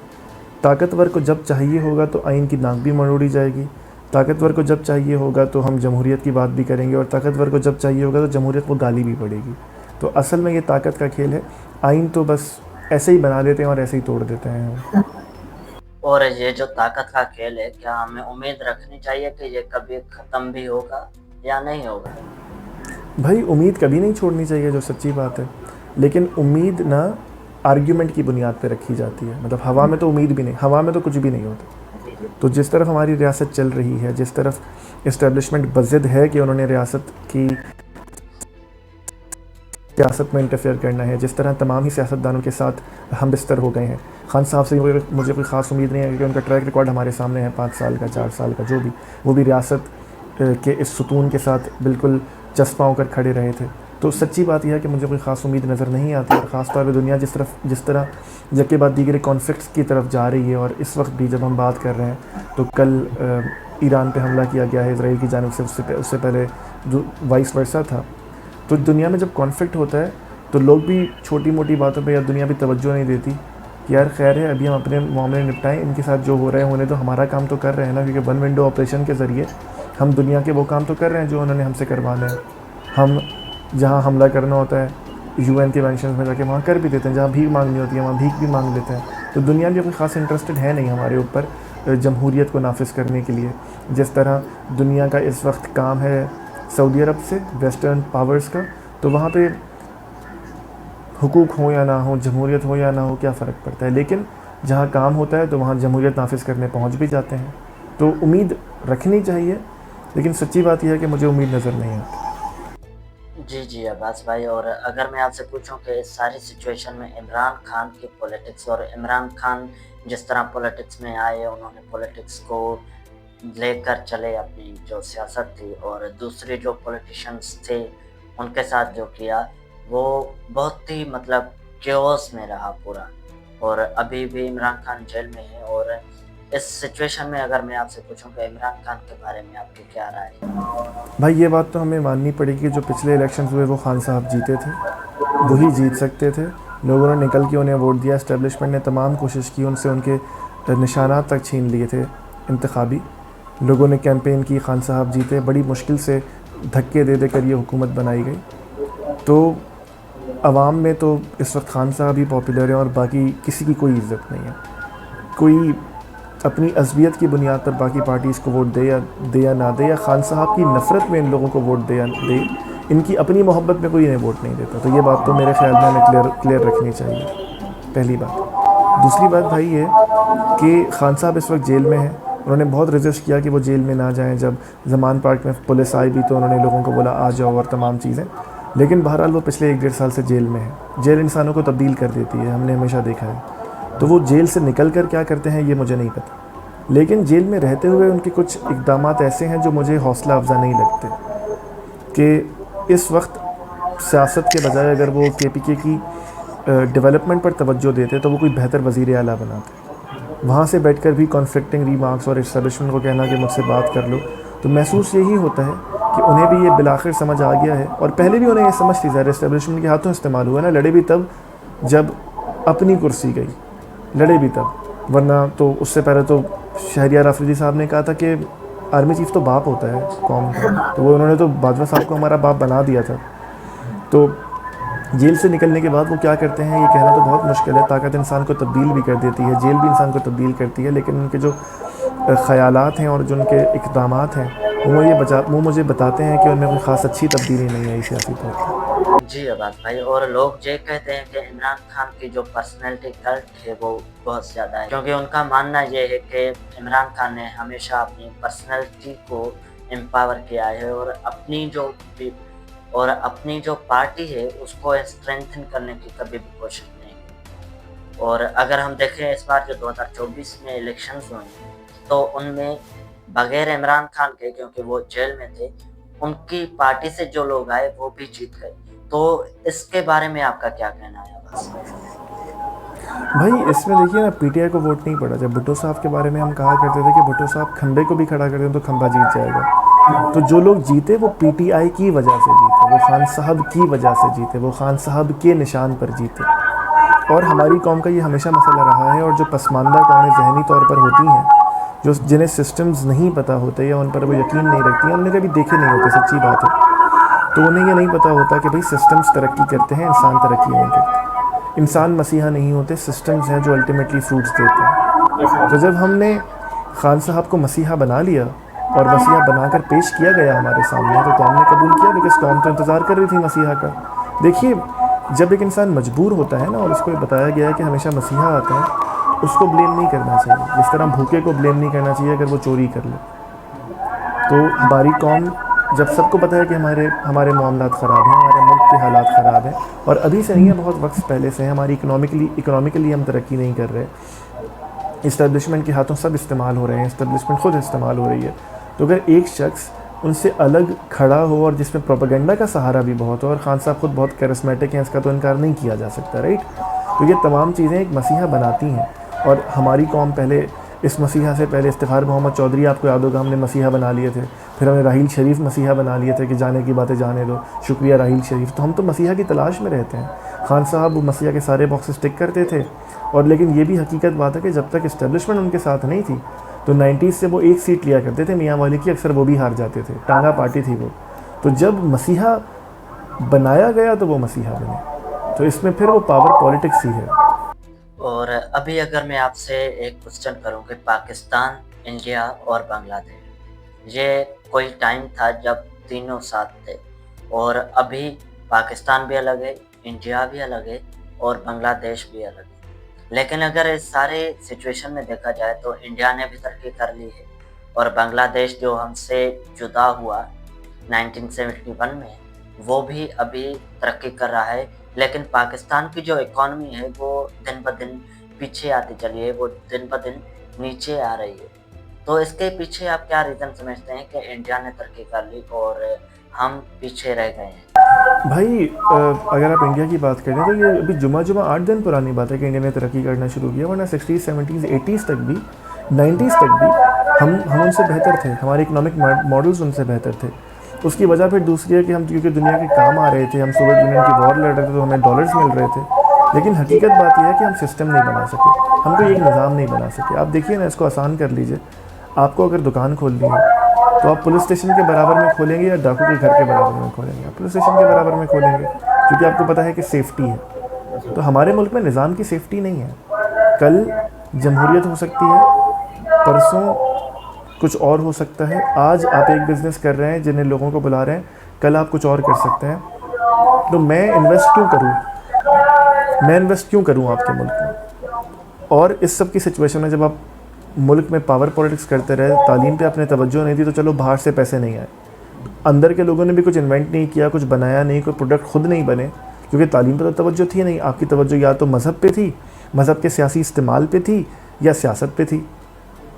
طاقتور کو جب چاہیے ہوگا تو آئین کی ناک بھی مروڑی جائے گی، طاقتور کو جب چاہیے ہوگا تو ہم جمہوریت کی بات بھی کریں گے، اور طاقتور کو جب چاہیے ہوگا تو جمہوریت کو گالی بھی پڑے گی۔ تو اصل میں یہ طاقت کا کھیل ہے، آئین تو بس ایسے ہی بنا دیتے ہیں اور ایسے ہی توڑ دیتے ہیں۔ اور یہ جو طاقت کا کھیل ہے، کیا ہمیں امید رکھنی چاہیے کہ یہ کبھی ختم بھی ہوگا یا نہیں ہوگا؟ بھائی امید کبھی نہیں چھوڑنی چاہیے، جو سچی بات ہے، لیکن امید نہ آرگیومنٹ کی بنیاد پہ رکھی جاتی ہے۔ مطلب ہوا میں تو امید بھی نہیں، ہوا میں تو کچھ بھی نہیں ہوتا۔ تو جس طرف ہماری ریاست چل رہی ہے، جس طرف اسٹیبلشمنٹ بضد ہے کہ انہوں نے ریاست کی سیاست میں انٹرفیئر کرنا ہے، جس طرح تمام ہی سیاستدانوں کے ساتھ ہم بستر ہو گئے ہیں۔ خان صاحب سے مجھے کوئی خاص امید نہیں ہے کہ ان کا ٹریک ریکارڈ ہمارے سامنے ہے، 5 سال کا، 4 سال کا، جو بھی، وہ بھی ریاست کے اس ستون کے ساتھ بالکل چسپاں ہو کر کھڑے رہے تھے۔ تو سچی بات یہ ہے کہ مجھے کوئی خاص امید نظر نہیں آتی، اور خاص طور پہ دنیا جس طرح یک کے بعد دیگر کانفلکٹس کی طرف جا رہی ہے، اور اس وقت بھی جب ہم بات کر رہے ہیں تو کل ایران پہ حملہ کیا گیا ہے اسرائیل کی جانب سے، اس سے پہلے وائس ورثہ تھا۔ تو دنیا میں جب کانفلکٹ ہوتا ہے تو لوگ بھی چھوٹی موٹی باتوں پہ یا دنیا بھی توجہ نہیں دیتی کہ یار خیر ہے، ابھی ہم اپنے معاملے نپٹائیں، ان کے ساتھ جو ہو رہے ہیں ہونے تو، ہمارا کام تو کر رہے ہیں نا، کیونکہ 1 ونڈو آپریشن کے ذریعے ہم دنیا کے وہ کام تو کر رہے ہیں جو انہوں نے ہم سے کروانے ہیں۔ ہم جہاں حملہ کرنا ہوتا ہے UN کنونشنز میں جا کے وہاں کر بھی دیتے ہیں، جہاں بھیک مانگنی ہوتی ہے وہاں بھیک بھی مانگ لیتے ہیں۔ تو دنیا بھی کوئی خاص انٹرسٹڈ ہے نہیں ہمارے اوپر جمہوریت کو نافذ کرنے کے لیے، جس طرح دنیا کا اس وقت کام ہے سعودی عرب سے، ویسٹرن پاورز کا۔ تو وہاں پہ حقوق ہوں یا نہ ہوں، جمہوریت ہو یا نہ ہو، کیا فرق پڑتا ہے، لیکن جہاں کام ہوتا ہے تو وہاں جمہوریت نافذ کرنے پہنچ بھی جاتے ہیں۔ تو امید رکھنی چاہیے، لیکن سچی بات یہ ہے کہ مجھے امید نظر نہیں آتی۔ جی عباس بھائی، اور اگر میں آپ سے پوچھوں کہ اس ساری سچویشن میں عمران خان کی پولیٹکس، اور عمران خان جس طرح پولیٹکس میں آئے، انہوں نے پولیٹکس کو لے کر چلے اپنی جو سیاست تھی، اور دوسرے جو پولیٹیشنز تھے ان کے ساتھ جو کیا، وہ بہت ہی مطلب کیوس میں رہا پورا، اور ابھی بھی عمران خان جیل میں ہے۔ اور اس سچویشن میں اگر میں آپ سے پوچھوں کہ عمران خان کے بارے میں آپ کی کیا رائے ہے؟ بھائی یہ بات تو ہمیں ماننی پڑے گی، جو پچھلے الیکشنز ہوئے وہ خان صاحب جیتے تھے، وہی جیت سکتے تھے، لوگوں نے نکل کے انہیں ووٹ دیا، اسٹیبلشمنٹ نے تمام کوشش کی، ان سے ان کے نشانات تک چھین لیے تھے انتخابی، لوگوں نے کیمپین کی، خان صاحب جیتے، بڑی مشکل سے دھکے دے دے کر یہ حکومت بنائی گئی۔ تو عوام میں تو اس وقت خان صاحب ہی پاپولر ہیں، اور باقی کسی کی کوئی عزت نہیں ہے۔ کوئی اپنی عصبیت کی بنیاد پر باقی پارٹیز کو ووٹ دے یا نہ دے، یا خان صاحب کی نفرت میں ان لوگوں کو ووٹ دے یا دے، ان کی اپنی محبت میں کوئی انہیں ووٹ نہیں دیتا۔ تو یہ بات تو میرے خیال میں ہمیں کلیئر رکھنی چاہیے، پہلی بات۔ دوسری بات بھائی یہ کہ خان صاحب اس وقت جیل میں ہیں، انہوں نے بہت رجسٹ کیا کہ وہ جیل میں نہ جائیں، جب زمان پارک میں پولیس آئی بھی تو انہوں نے لوگوں کو بولا آ جاؤ اور تمام چیزیں، لیکن بہرحال وہ پچھلے 1-1.5 سال سے جیل میں ہیں۔ جیل انسانوں کو تبدیل کر دیتی ہے، ہم نے ہمیشہ دیکھا ہے۔ تو وہ جیل سے نکل کر کیا کرتے ہیں یہ مجھے نہیں پتہ، لیکن جیل میں رہتے ہوئے ان کے کچھ اقدامات ایسے ہیں جو مجھے حوصلہ افزا نہیں لگتے، کہ اس وقت سیاست کے بجائے اگر وہ کے پی کے کی ڈیولپمنٹ پر توجہ دیتے تو وہ کوئی بہتر وزیر اعلیٰ بناتے. وہاں سے بیٹھ کر بھی کانفلکٹنگ ریمارکس اور اسٹیبلشمنٹ کو کہنا کہ مجھ سے بات کر لو, تو محسوس یہی ہوتا ہے کہ انہیں بھی یہ بالآخر سمجھ آ گیا ہے. اور پہلے بھی انہیں یہ سمجھ تھی, ظاہر اسٹیبلشمنٹ کے ہاتھوں استعمال ہوا نا, لڑے بھی تب جب اپنی کرسی گئی, لڑے بھی تب, ورنہ تو اس سے پہلے تو شہریار آفریدی صاحب نے کہا تھا کہ آرمی چیف تو باپ ہوتا ہے قوم کا, تو وہ انہوں نے تو باجوہ صاحب کو ہمارا باپ بنا دیا تھا. تو جیل سے نکلنے کے بعد وہ کیا کرتے ہیں یہ کہنا تو بہت مشکل ہے. طاقت انسان کو تبدیل بھی کر دیتی ہے, جیل بھی انسان کو تبدیل کرتی ہے, لیکن ان کے جو خیالات ہیں اور جو ان کے اقدامات ہیں وہ مجھے بتاتے ہیں کہ ان میں کوئی خاص اچھی تبدیلی نہیں آئی سیاسی طور پر. جی عباس بھائی, اور لوگ یہ کہتے ہیں کہ عمران خان کی جو پرسنالٹی کلٹ ہے وہ بہت زیادہ ہے, کیونکہ ان کا ماننا یہ ہے کہ عمران خان نے ہمیشہ اپنی پرسنالٹی کو امپاور کیا ہے اور اپنی جو پارٹی ہے اس کو اسٹرینتھن کرنے کی کبھی بھی کوشش نہیں کی. اور اگر ہم دیکھیں اس بار جو 2024 میں الیکشنز ہوئے تو ان میں بغیر عمران خان کے, کیونکہ وہ جیل میں تھے, ان کی پارٹی سے جو لوگ آئے وہ بھی جیت گئے. تو اس کے بارے میں آپ کا کیا کہنا ہے بس؟ بھائی اس میں دیکھیے نا, پی ٹی آئی کو ووٹ نہیں پڑا. جب بھٹو صاحب کے بارے میں ہم کہا کرتے تھے کہ بھٹو صاحب کھمبے کو بھی کھڑا کر دیں تو کھمبا جیت جائے گا, تو جو لوگ جیتے وہ پی ٹی آئی کی وجہ سے جیتے, وہ خان صاحب کی وجہ سے جیتے, وہ خان صاحب کے نشان پر جیتے. اور ہماری قوم کا یہ ہمیشہ مسئلہ رہا ہے, اور جو پسماندہ قومیں ذہنی طور پر ہوتی ہیں, جو جنہیں سسٹمز نہیں پتہ ہوتے یا ان پر وہ یقین نہیں رکھتی ہیں, انہوں نے کبھی دیکھے نہیں ہوتے, سچی بات ہے, تو انہیں یہ نہیں پتہ ہوتا کہ بھئی سسٹمز ترقی کرتے ہیں, انسان ترقی نہیں کرتے. انسان مسیحا نہیں ہوتے, سسٹمز ہیں جو الٹیمیٹلی فروٹس دیتے ہیں. تو جب ہم نے خان صاحب کو مسیحا بنا لیا اور مسیحا بنا کر پیش کیا گیا ہمارے سامنے, تو قوم نے قبول کیا, بیکاز قوم تو انتظار کر رہی تھی مسیحا کا. دیکھیے جب ایک انسان مجبور ہوتا ہے نا, اور اس کو بتایا گیا ہے کہ ہمیشہ مسیحا آتا ہے, اس کو بلیم نہیں کرنا چاہیے, جس طرح بھوکے کو بلیم نہیں کرنا چاہیے اگر وہ چوری کر لے. تو ہماری قوم, جب سب کو پتہ ہے کہ ہمارے معاملات خراب ہیں, ہمارے ملک کے حالات خراب ہیں, اور ابھی سے نہیں ہے, بہت وقت پہلے سے ہیں, ہماری اکنامکلی ہم ترقی نہیں کر رہے, اسٹیبلشمنٹ کے ہاتھوں سب استعمال ہو رہے ہیں, اسٹیبلشمنٹ خود استعمال ہو رہی ہے. تو اگر ایک شخص ان سے الگ کھڑا ہو اور جس میں پروپیگنڈا کا سہارا بھی بہت ہو, اور خان صاحب خود بہت کیرسمیٹک ہیں, اس کا تو انکار نہیں کیا جا سکتا, رائٹ. تو یہ تمام چیزیں ایک مسیحا بناتی ہیں. اور ہماری قوم پہلے اس مسیحا سے پہلے استغفار محمد چودھری, آپ کو یاد ہوگا, ہم نے مسیحا بنا لیے تھے. پھر ہم نے راحیل شریف مسیحا بنا لیے تھے کہ جانے کی باتیں جانے دو, شکریہ راحیل شریف. تو ہم تو مسیحا کی تلاش میں رہتے ہیں. خان صاحب وہ مسیحا کے سارے باکسز ٹک کرتے تھے, اور لیکن یہ بھی حقیقت بات ہے کہ جب تک اسٹیبلشمنٹ ان کے ساتھ نہیں تھی تو 90s سے وہ ایک سیٹ لیا کرتے تھے میاں والی کی, اکثر وہ بھی ہار جاتے تھے, ٹانگا پارٹی تھی وہ. تو جب مسیحا بنایا گیا تو وہ مسیحا بنے, تو اس میں پھر وہ پاور پولیٹکس ہی ہے. اور ابھی اگر میں آپ سے ایک کوسچن کروں کہ پاکستان, انڈیا اور بنگلہ دیش, یہ کوئی ٹائم تھا جب تینوں ساتھ تھے, اور ابھی پاکستان بھی الگ ہے, انڈیا بھی الگ ہے, اور بنگلہ دیش بھی الگ ہے. لیکن اگر اس سارے سچویشن میں دیکھا جائے تو انڈیا نے بھی ترقی کر لی ہے, اور بنگلہ دیش جو ہم سے جدا ہوا 1971 میں, وہ بھی ابھی ترقی کر رہا ہے. لیکن پاکستان کی جو اکانومی ہے وہ دن بدن پیچھے آتی چلی ہے, وہ دن بدن نیچے آ رہی ہے. تو اس کے پیچھے آپ کیا ریزن سمجھتے ہیں کہ انڈیا نے ترقی کر لی اور ہم پیچھے رہ گئے ہیں؟ بھائی اگر آپ انڈیا کی بات کریں تو یہ ابھی جمعہ 8 دن پرانی بات ہے کہ انڈیا نے ترقی کرنا شروع کیا, ورنہ 60s 70s 80s تک بھی 90s تک بھی ہم ان سے بہتر تھے, ہمارے اکنامک ماڈلز ان سے بہتر تھے. اس کی وجہ پھر دوسری ہے کہ ہم کیونکہ دنیا کے کام آ رہے تھے, ہم سوویت یونین کی وار لڑ رہے تھے تو ہمیں ڈالرز مل رہے تھے. لیکن حقیقت بات یہ ہے کہ ہم سسٹم نہیں بنا سکے, ہم کوئی ایک نظام نہیں بنا سکے. آپ دیکھیے نا, اس کو آسان کر لیجئے, آپ کو اگر دکان کھولنی ہے تو آپ پولیس اسٹیشن کے برابر میں کھولیں گے یا ڈاکو کے گھر کے برابر میں کھولیں گے؟ آپ پولیس اسٹیشن کے برابر میں کھولیں گے, کیونکہ آپ کو پتہ ہے کہ سیفٹی ہے. تو ہمارے ملک میں نظام کی سیفٹی نہیں ہے. کل جمہوریت ہو سکتی ہے, پرسوں کچھ اور ہو سکتا ہے. آج آپ ایک بزنس کر رہے ہیں جنہیں لوگوں کو بلا رہے ہیں, کل آپ کچھ اور کر سکتے ہیں. تو میں انویسٹ کیوں کروں آپ کے ملک میں؟ اور اس سب کی سچویشن میں جب آپ ملک میں پاور پولیٹکس کرتے رہے, تعلیم پہ اپنے توجہ نہیں دی, تو چلو باہر سے پیسے نہیں آئے, اندر کے لوگوں نے بھی کچھ انوینٹ نہیں کیا, کچھ بنایا نہیں, کوئی پروڈکٹ خود نہیں بنے, کیونکہ تعلیم پہ تو توجہ تھی نہیں. آپ کی توجہ یا تو مذہب پہ تھی, مذہب کے سیاسی استعمال پہ تھی, یا سیاست پہ تھی.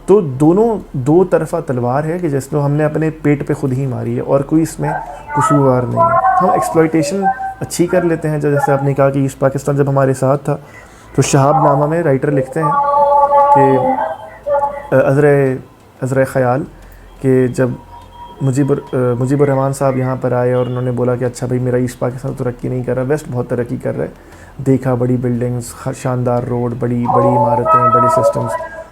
تو دونوں دو طرفہ تلوار ہے کہ جس میں ہم نے اپنے پیٹ پہ خود ہی ماری ہے اور کوئی اس میں قصوروار نہیں ہے. ہم ایکسپلائٹیشن اچھی کر لیتے ہیں. جیسے آپ نے کہا کہ ایسٹ پاکستان جب ہمارے ساتھ تھا تو شہاب نامہ میں رائٹر لکھتے ہیں کہ عذر خیال کہ جب مجیب الرحمان صاحب یہاں پر آئے اور انہوں نے بولا کہ اچھا بھائی میرا ایسٹ پاکستان ترقی نہیں کر رہا, ویسٹ بہت ترقی کر رہا ہے, دیکھا بڑی بلڈنگز, شاندار روڈ, بڑی عمارتیں, بڑے سسٹمز,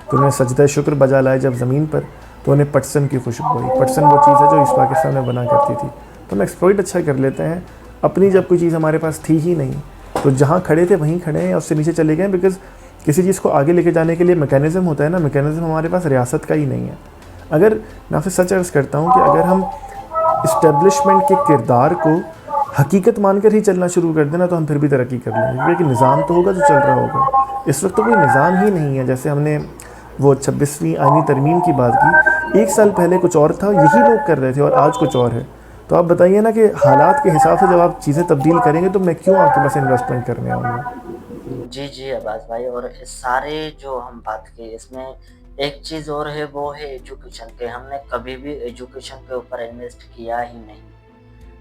تو انہوں نے سجدہ شکر بجا لائے جب زمین پر, تو انہیں پٹسن کی خوشبو آئی. پٹسن وہ چیز ہے جو ایسٹ پاکستان میں بنا کرتی تھی. تو ہم ایکسپلائٹ اچھا کر لیتے ہیں. اپنی جب کوئی چیز ہمارے پاس تھی ہی نہیں تو جہاں کھڑے تھے وہیں کھڑے ہیں, اس سے نیچے چلے گئے, بیکاز کسی چیز کو آگے لے کے جانے کے لیے میکینزم ہوتا ہے نا, میکینزم ہمارے پاس ریاست کا ہی نہیں ہے. اگر میں آپ سے سچ عرض کرتا ہوں کہ اگر ہم اسٹیبلشمنٹ کے کردار کو حقیقت مان کر ہی چلنا شروع کر دینا تو ہم پھر بھی ترقی کر لیں گے, کیونکہ نظام تو ہوگا جو چل رہا ہوگا. اس وقت تو کوئی نظام ہی نہیں ہے. جیسے ہم نے وہ 26ویں آئینی ترمیم کی بات کی, 1 سال پہلے کچھ اور تھا, یہی لوگ کر رہے تھے, اور آج کچھ اور ہے. تو آپ بتائیے نا کہ حالات کے حساب سے جب آپ چیزیں تبدیل کریں گے تو میں کیوں آپ کے پاس انویسٹمنٹ کرنے آؤں گا. جی عباس بھائی, اور اس سارے جو ہم بات کی اس میں ایک چیز اور ہے, وہ ہے ایجوکیشن کے. ہم نے کبھی بھی ایجوکیشن کے اوپر انویسٹ کیا ہی نہیں.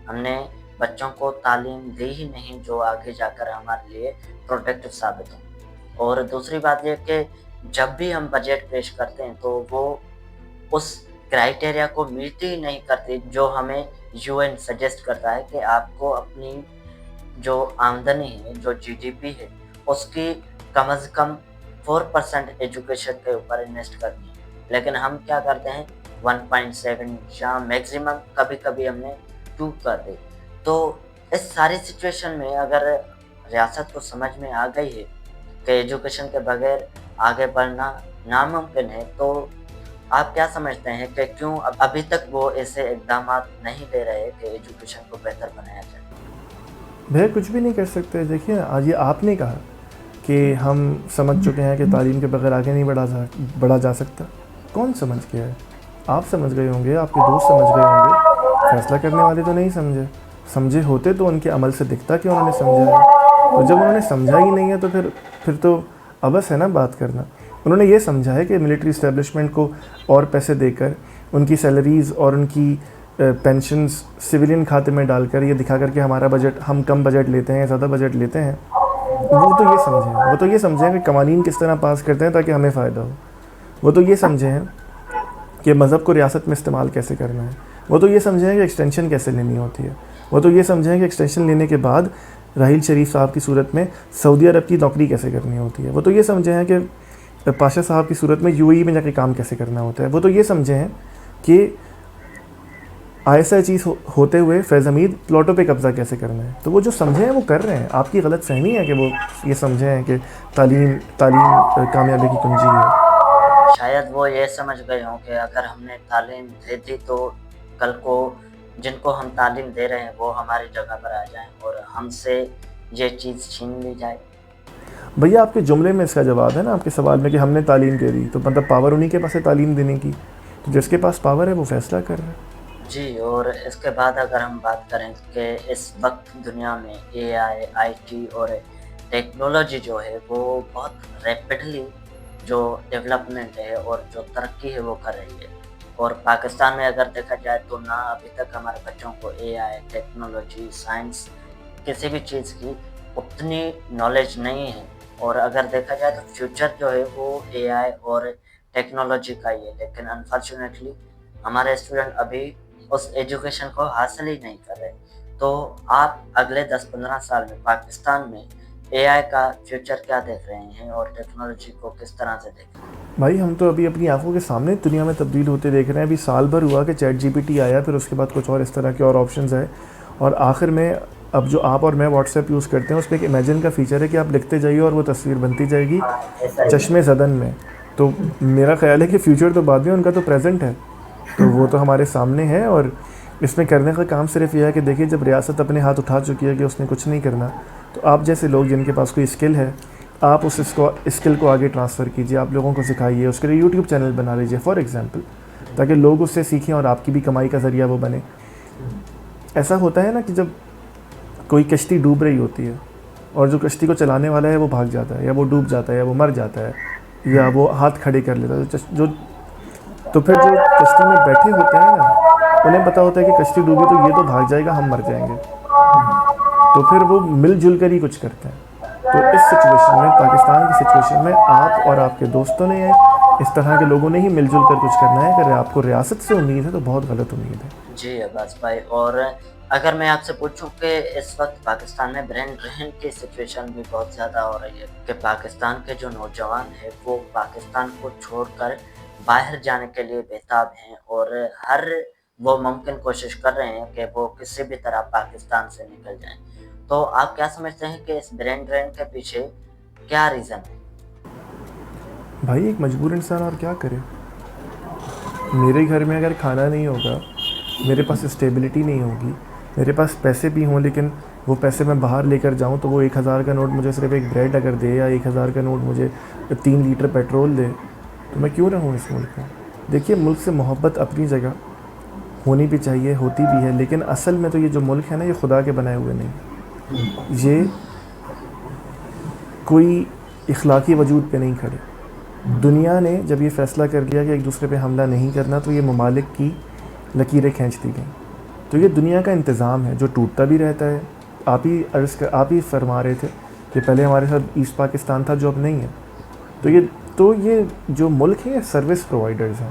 ہم نے بچوں کو تعلیم دی ہی نہیں جو آگے جا کر ہمارے لیے پروڈکٹیو ثابت ہوں. اور دوسری بات یہ کہ جب بھی ہم بجٹ پیش کرتے ہیں تو وہ اس کرائٹیریا کو میٹ ہی نہیں کرتی جو ہمیں UN سجیسٹ کرتا ہے کہ آپ کو اپنی جو آمدنی ہے, جو GDP ہے, اس کی کم از کم 4% ایجوکیشن کے اوپر انویسٹ کرنی ہے. لیکن ہم کیا کرتے ہیں 1.7 یا میکسیمم کبھی کبھی ہم نے 2 کر دی. تو اس ساری سچویشن میں اگر ریاست کو سمجھ میں آ گئی ہے کہ ایجوکیشن کے بغیر آگے بڑھنا ناممکن ہے, تو آپ کیا سمجھتے ہیں کہ کیوں ابھی تک وہ ایسے اقدامات نہیں لے رہے کہ ایجوکیشن کو بہتر بنایا جائے؟ بھیا کچھ بھی نہیں کر سکتے. دیکھیے آج یہ آپ نے کہا کہ ہم سمجھ چکے ہیں کہ تعلیم کے بغیر آگے نہیں بڑھا جا سکتا. کون سمجھ گیا ہے؟ آپ سمجھ گئے ہوں گے, آپ کے دوست سمجھ گئے ہوں گے, فیصلہ کرنے والے تو نہیں سمجھے. سمجھے ہوتے تو ان کے عمل سے دکھتا کہ انہوں نے سمجھا ہے. تو جب انہوں نے سمجھا ہی نہیں ہے تو پھر تو عبث ہے نا بات کرنا. انہوں نے یہ سمجھا ہے کہ ملٹری اسٹیبلشمنٹ کو اور پیسے دے کر ان کی سیلریز اور ان کی پینشنز سویلین کھاتے میں ڈال کر یہ دکھا کر کے ہمارا بجٹ, ہم کم بجٹ لیتے ہیں, زیادہ بجٹ لیتے ہیں, وہ تو یہ سمجھیں کہ قوانین کس طرح پاس کرتے ہیں تاکہ ہمیں فائدہ ہو. وہ تو یہ سمجھیں کہ مذہب کو ریاست میں استعمال کیسے کرنا ہے. وہ تو یہ سمجھیں کہ ایکسٹینشن کیسے لینی ہوتی ہے. وہ تو یہ سمجھیں کہ ایکسٹینشن لینے کے بعد راحیل شریف صاحب کی صورت میں سعودی عرب کی نوکری کیسے کرنی ہوتی ہے. وہ تو یہ سمجھے ہیں کہ پاشا صاحب کی صورت میں UAE میں جا کے کام کیسے کرنا ہوتا ہے. وہ تو یہ سمجھے ہیں کہ ایسا چیز ہوتے ہوئے فیض حمید پلاٹوں پہ قبضہ کیسے کرنا ہے. تو وہ جو سمجھے ہیں وہ کر رہے ہیں. آپ کی غلط فہمی ہے کہ وہ یہ سمجھے ہیں کہ تعلیم کامیابی کی کنجی ہے. شاید وہ یہ سمجھ گئے ہوں کہ اگر ہم نے تعلیم دے دی تو کل کو جن کو ہم تعلیم دے رہے ہیں وہ ہماری جگہ پر آ جائیں اور ہم سے یہ چیز چھین لی جائے. بھیا آپ کے جملے میں اس کا جواب ہے نا, آپ کے سوال میں, کہ ہم نے تعلیم دے دی تو مطلب پاور انہیں کے پاس ہے تعلیم دینے کی. تو جس کے پاس پاور ہے وہ فیصلہ کر رہا ہے. جی, اور اس کے بعد اگر ہم بات کریں کہ اس وقت دنیا میں AI, IT اور ٹیکنالوجی جو ہے وہ بہت ریپڈلی جو ڈیولپمنٹ ہے اور جو ترقی ہے وہ کر رہی ہے. اور پاکستان میں اگر دیکھا جائے تو نہ ابھی تک ہمارے بچوں کو AI, ٹیکنالوجی, سائنس کسی بھی چیز کی اتنی نالج نہیں ہے. اور اگر دیکھا جائے تو فیوچر جو ہے وہ AI اور ٹیکنالوجی کا ہی ہے. لیکن انفارچونیٹلی ہمارے اسٹوڈنٹ ابھی اس ایجوکیشن کو حاصل ہی نہیں کر رہے. تو آپ اگلے 10-15 سال میں پاکستان میں AI کا فیوچر کیا دیکھ رہے ہیں اور ٹیکنالوجی کو کس طرح سے دیکھ رہے ہیں؟ بھائی ہم تو ابھی اپنی آنکھوں کے سامنے دنیا میں تبدیل ہوتے دیکھ رہے ہیں. ابھی سال بھر ہوا کہ ChatGPT آیا, پھر اس کے بعد کچھ اور اس طرح کے اور آپشنز آئے, اور آخر میں اب جو آپ اور میں واٹس ایپ یوز کرتے ہیں اس پہ ایک امیجن کا فیچر ہے کہ آپ لکھتے جائیے اور وہ تصویر بنتی جائے گی چشمے زدن میں. تو میرا خیال ہے کہ فیوچر تو بعد میں, ان کا تو پریزنٹ ہے, تو وہ تو ہمارے سامنے ہے. اور اس میں کرنے کا کام صرف یہ ہے کہ دیکھیے جب ریاست اپنے ہاتھ اٹھا چکی ہے کہ اس نے کچھ نہیں کرنا, تو آپ جیسے لوگ جن کے پاس کوئی اسکل ہے آپ اس اسکل کو آگے ٹرانسفر کیجیے, آپ لوگوں کو سکھائیے, اس کے لیے یوٹیوب چینل بنا لیجیے فار ایگزامپل, تاکہ لوگ اس سے سیکھیں اور آپ کی بھی کمائی کا ذریعہ وہ بنے. ایسا ہوتا ہے نا کہ جب کوئی کشتی ڈوب رہی ہوتی ہے اور جو کشتی کو چلانے والا ہے وہ بھاگ جاتا ہے, یا وہ ڈوب جاتا ہے, یا وہ مر جاتا ہے, یا وہ ہاتھ کھڑے کر لیتا ہے, جو تو پھر جو کشتی میں بیٹھے ہوتے ہیں نا انہیں پتہ ہوتا ہے کہ کشتی ڈوبی تو یہ تو بھاگ جائے گا، ہم مر جائیں گے، تو پھر وہ مل جل کر ہی کچھ کرتے ہیں۔ تو اس سچویشن میں، پاکستان کی سچویشن میں، آپ اور آپ کے دوستوں نے، اس طرح کے لوگوں نے ہی مل جل کر کچھ کرنا ہے۔ اگر آپ کو ریاست سے امید ہے تو بہت غلط امید ہے۔ جی عباس بھائی، اور اگر میں آپ سے پوچھوں کہ اس وقت پاکستان میں برین ڈرین کی سچویشن بھی بہت زیادہ ہو رہی ہے کہ پاکستان کے جو نوجوان ہیں وہ پاکستان کو چھوڑ کر باہر جانے کے لیے بےتاب ہیں اور ہر وہ ممکن کوشش کر رہے ہیں کہ وہ کسی بھی طرح پاکستان سے نکل جائیں، تو آپ کیا سمجھتے ہیں کہ اس برین ڈرین کے پیچھے کیا ریزن ہے؟ بھائی ایک مجبور انسان اور کیا کرے؟ میرے گھر میں اگر کھانا نہیں ہوگا، میرے پاس اسٹیبلٹی نہیں ہوگی، میرے پاس پیسے بھی ہوں لیکن وہ پیسے میں باہر لے کر جاؤں تو وہ 1,000 کا نوٹ مجھے صرف ایک بریڈ اگر دے، یا 1,000 کا نوٹ مجھے 3 لیٹر پیٹرول دے، تو میں کیوں رہوں اس ملک میں؟ دیکھیے ملک سے محبت اپنی جگہ ہونی بھی چاہیے، ہوتی بھی ہے، لیکن اصل میں تو یہ جو ملک ہے نا، یہ خدا کے بنائے ہوئے نہیں، یہ کوئی اخلاقی وجود پہ نہیں کھڑے۔ دنیا نے جب یہ فیصلہ کر لیا کہ ایک دوسرے پہ حملہ نہیں کرنا تو یہ ممالک کی لکیریں کھینچ دی گئیں۔ تو یہ دنیا کا انتظام ہے جو ٹوٹتا بھی رہتا ہے۔ آپ ہی فرما رہے تھے کہ پہلے ہمارے ساتھ ایسٹ پاکستان تھا جو اب نہیں ہے۔ تو یہ جو ملک ہے یہ سروس پرووائڈرز ہیں۔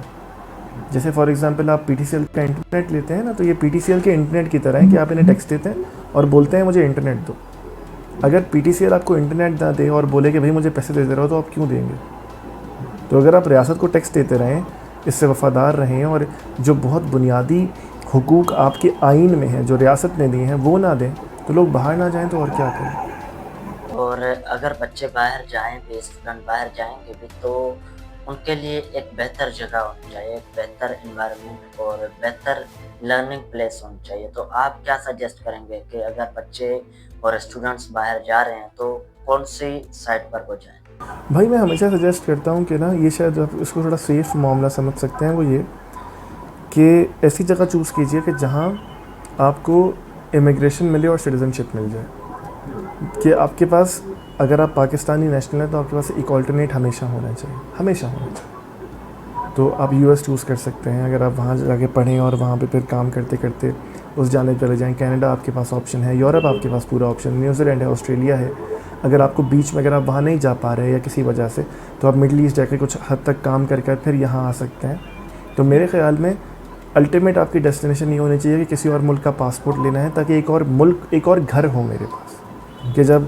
جیسے فار ایگزامپل آپ پی ٹی سی ایل کا انٹرنیٹ لیتے ہیں نا، تو یہ پی ٹی سی ایل کے انٹرنیٹ کی طرح ہے کہ آپ انہیں ٹیکس دیتے ہیں اور بولتے ہیں مجھے انٹرنیٹ دو۔ اگر پی ٹی سی ایل آپ کو انٹرنیٹ نہ دے اور بولے کہ بھائی مجھے پیسے دیتے رہو، تو آپ کیوں دیں گے؟ تو اگر آپ ریاست کو ٹیکس دیتے رہیں، اس سے وفادار رہیں، اور جو بہت بنیادی حقوق آپ کے آئین میں ہیں جو ریاست نے دیے ہیں وہ نہ دیں، تو لوگ باہر نہ جائیں تو اور کیا کریں؟ اور اگر بچے باہر جائیں بھی، اسٹوڈنٹ باہر جائیں گے بھی، تو ان کے لیے ایک بہتر جگہ ہونی چاہیے، ایک بہتر انوائرمنٹ اور بہتر لرننگ پلیس ہونی چاہیے۔ تو آپ کیا سجیسٹ کریں گے کہ اگر بچے اور اسٹوڈنٹس باہر جا رہے ہیں تو کون سی سائٹ پر وہ جائیں؟ بھائی میں ہمیشہ سجیسٹ کرتا ہوں کہ نا، یہ شاید آپ اس کو تھوڑا سیف معاملہ سمجھ سکتے ہیں، وہ یہ کہ ایسی جگہ چوز کیجئے کہ جہاں آپ کو امیگریشن ملے اور سٹیزن شپ مل جائے، کہ آپ کے پاس، اگر آپ پاکستانی نیشنل ہیں تو آپ کے پاس ایک آلٹرنیٹ ہمیشہ ہونا چاہیے، ہمیشہ ہونا چاہیے۔ تو آپ یو ایس چوز کر سکتے ہیں اگر آپ وہاں جا کے پڑھیں اور وہاں پہ پھر کام کرتے کرتے اس جانب چلے جائیں۔ کینیڈا آپ کے پاس آپشن ہے، یورپ آپ کے پاس پورا آپشن، نیوزی لینڈ ہے، آسٹریلیا ہے۔ اگر آپ کو بیچ میں، اگر آپ وہاں نہیں جا پا رہے یا کسی وجہ سے، تو آپ مڈل ایسٹ جا کے کچھ حد تک کام کر کر پھر یہاں آ سکتے ہیں۔ تو میرے خیال میں الٹیمیٹ آپ کی ڈیسٹینیشن یہ ہونی چاہیے کہ کسی اور ملک کا پاسپورٹ لینا ہے، تاکہ ایک اور ملک، ایک اور گھر ہو میرے پاس، کہ جب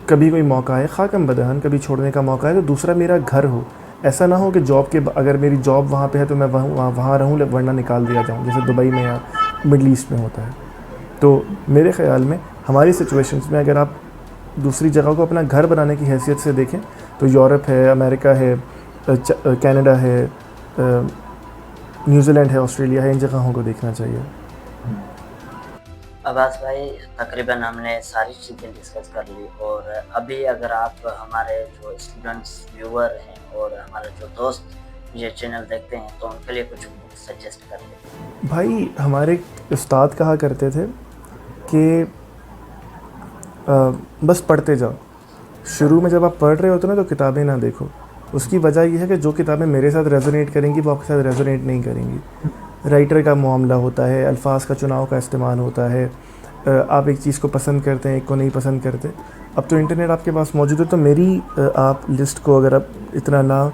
کبھی کوئی موقع ہے، خاکم بدہن کبھی چھوڑنے کا موقع ہے، تو دوسرا میرا گھر ہو۔ ایسا نہ ہو کہ جاب کے، اگر میری جاب وہاں پہ ہے تو میں وہاں رہوں ورنہ نکال دیا جاؤں، جیسے دبئی میں یا مڈل ایسٹ میں ہوتا ہے۔ تو میرے خیال میں ہماری سچویشنز میں اگر آپ دوسری جگہ کو اپنا گھر بنانے کی حیثیت سے دیکھیں تو یورپ ہے، امریکہ ہے، کینیڈا ہے، نیوزی لینڈ ہے، آسٹریلیا ہے، ان جگہوں کو دیکھنا چاہیے۔ عباس بھائی، تقریباً ہم نے ساری چیزیں ڈسکس کر لی، اور ابھی اگر آپ ہمارے جو اسٹوڈنٹس ویور ہیں اور ہمارے جو دوست یہ چینل دیکھتے ہیں تو ان کے لیے کچھ سجیسٹ کر دیں۔ بھائی ہمارے استاد کہا کرتے تھے کہ بس پڑھتے جاؤ۔ شروع میں جب آپ پڑھ رہے ہوتے نا تو کتابیں نہ دیکھو۔ اس کی وجہ یہ ہے کہ جو کتابیں میرے ساتھ ریزونیٹ کریں گی وہ آپ کے ساتھ ریزونیٹ نہیں کریں گی۔ رائٹر کا معاملہ ہوتا ہے، الفاظ کا چناؤ کا استعمال ہوتا ہے، آپ ایک چیز کو پسند کرتے ہیں، ایک کو نہیں پسند کرتے۔ اب تو انٹرنیٹ آپ کے پاس موجود ہے، تو میری آپ لسٹ کو اگر آپ اتنا نہ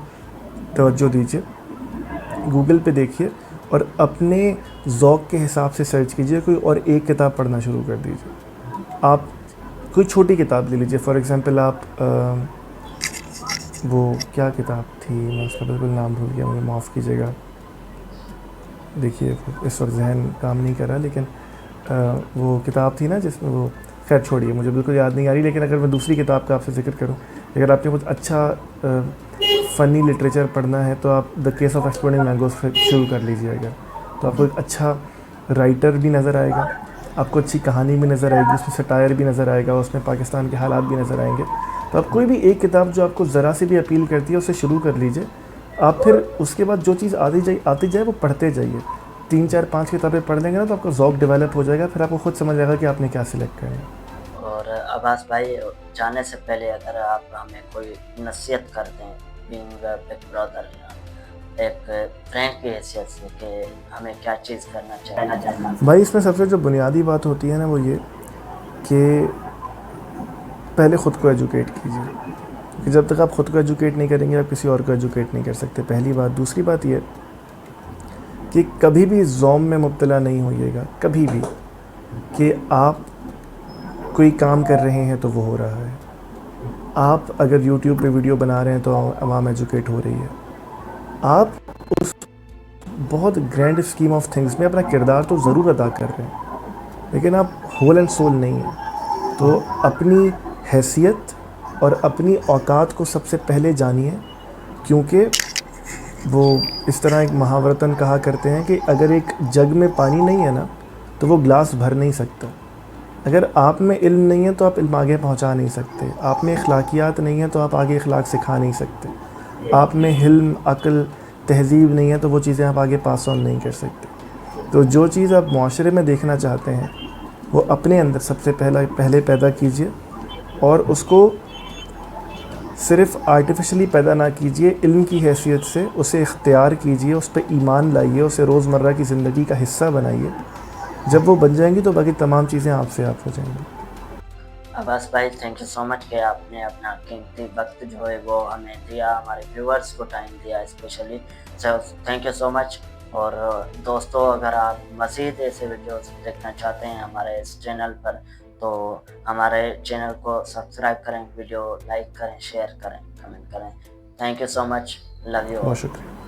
توجہ دیجیے، گوگل پہ دیکھیے اور اپنے ذوق کے حساب سے سرچ کیجیے، کوئی اور ایک کتاب پڑھنا شروع کر دیجیے۔ آپ کوئی چھوٹی کتاب لے لیجیے، فار ایگزامپل آپ وہ کیا کتاب تھی، میں اس کا بالکل نام بھول گیا، مجھے معاف کیجیے گا۔ دیکھیے اس وقت ذہن کام نہیں کر رہا، لیکن وہ کتاب تھی نا جس میں وہ، خیر چھوڑیے، مجھے بالکل یاد نہیں آ رہی، لیکن اگر میں دوسری کتاب کا آپ سے ذکر کروں، اگر آپ نے کچھ اچھا فنی لٹریچر پڑھنا ہے تو آپ دا کیس آف ایکسپلوڈنگ مینگوز شروع کر لیجیے اگر، تو آپ کو ایک اچھا رائٹر بھی نظر آئے گا، آپ کو اچھی کہانی بھی نظر آئے گی، اس میں سٹائر بھی نظر آئے گا، اس میں پاکستان کے حالات بھی نظر آئیں گے۔ تو آپ کوئی بھی ایک کتاب جو آپ کو ذرا سے بھی اپیل کرتی ہے اسے شروع کر لیجیے۔ آپ پھر اس کے بعد جو چیز آتی جائے وہ پڑھتے جائیے۔ 3 4 5 کتابیں پڑھ لیں گے نا تو آپ کا ذوق ڈیولپ ہو جائے گا، پھر آپ کو خود سمجھ آئے گا کہ آپ نے کیا سلیکٹ کرنا ہے۔ اور عباس بھائی، جانے سے پہلے اگر آپ ہمیں کوئی نصیحت کر دیں، بینگ اے بگ برادر، ایک فرینڈ کی حیثیت سے کہ ہمیں کیا چیز کرنا چاہیے؟ بھائی اس میں سب سے جو بنیادی بات ہوتی ہے نا وہ یہ کہ پہلے خود کو ایجوکیٹ کیجیے، کہ جب تک آپ خود کو ایجوکیٹ نہیں کریں گے آپ کسی اور کو ایجوکیٹ نہیں کر سکتے، پہلی بات۔ دوسری بات یہ کہ کبھی بھی زوم میں مبتلا نہیں ہوئیے گا، کبھی بھی، کہ آپ کوئی کام کر رہے ہیں تو وہ ہو رہا ہے، آپ اگر یوٹیوب پہ ویڈیو بنا رہے ہیں تو عوام ایجوکیٹ ہو رہی ہے، آپ اس بہت گرینڈ اسکیم آف تھنگس میں اپنا کردار تو ضرور ادا کر رہے ہیں لیکن آپ ہول اینڈ سول نہیں ہیں۔ تو اپنی حیثیت اور اپنی اوقات کو سب سے پہلے جانیے، کیونکہ وہ اس طرح ایک محاورتاً کہا کرتے ہیں کہ اگر ایک جگ میں پانی نہیں ہے نا تو وہ گلاس بھر نہیں سکتا۔ اگر آپ میں علم نہیں ہے تو آپ علم آگے پہنچا نہیں سکتے، آپ میں اخلاقیات نہیں ہے تو آپ آگے اخلاق سکھا نہیں سکتے، آپ میں حلم، عقل، تہذیب نہیں ہے تو وہ چیزیں آپ آگے پاس آن نہیں کر سکتے۔ تو جو چیز آپ معاشرے میں دیکھنا چاہتے ہیں وہ اپنے اندر سب سے پہلے پیدا کیجئے، اور اس کو صرف آرٹیفیشلی پیدا نہ کیجئے، علم کی حیثیت سے اسے اختیار کیجئے، اس پہ ایمان لائیے، اسے روزمرہ کی زندگی کا حصہ بنائیے۔ جب وہ بن جائیں گی تو باقی تمام چیزیں آپ سے آپ ہو جائیں گی۔ عباس بھائی تھینک یو سو مچ کہ آپ نے اپنا قیمتی وقت جو ہے وہ ہمیں دیا، ہمارے ویورز کو ٹائم دیا اسپیشلی، تھینک یو سو مچ۔ اور دوستو اگر آپ مزید ایسے ویڈیوز دیکھنا چاہتے ہیں ہمارے اس چینل پر تو ہمارے چینل کو سبسکرائب کریں، ویڈیو لائک کریں، شیئر کریں، کمنٹ کریں۔ Thank you so much, love you. بہت شکریہ۔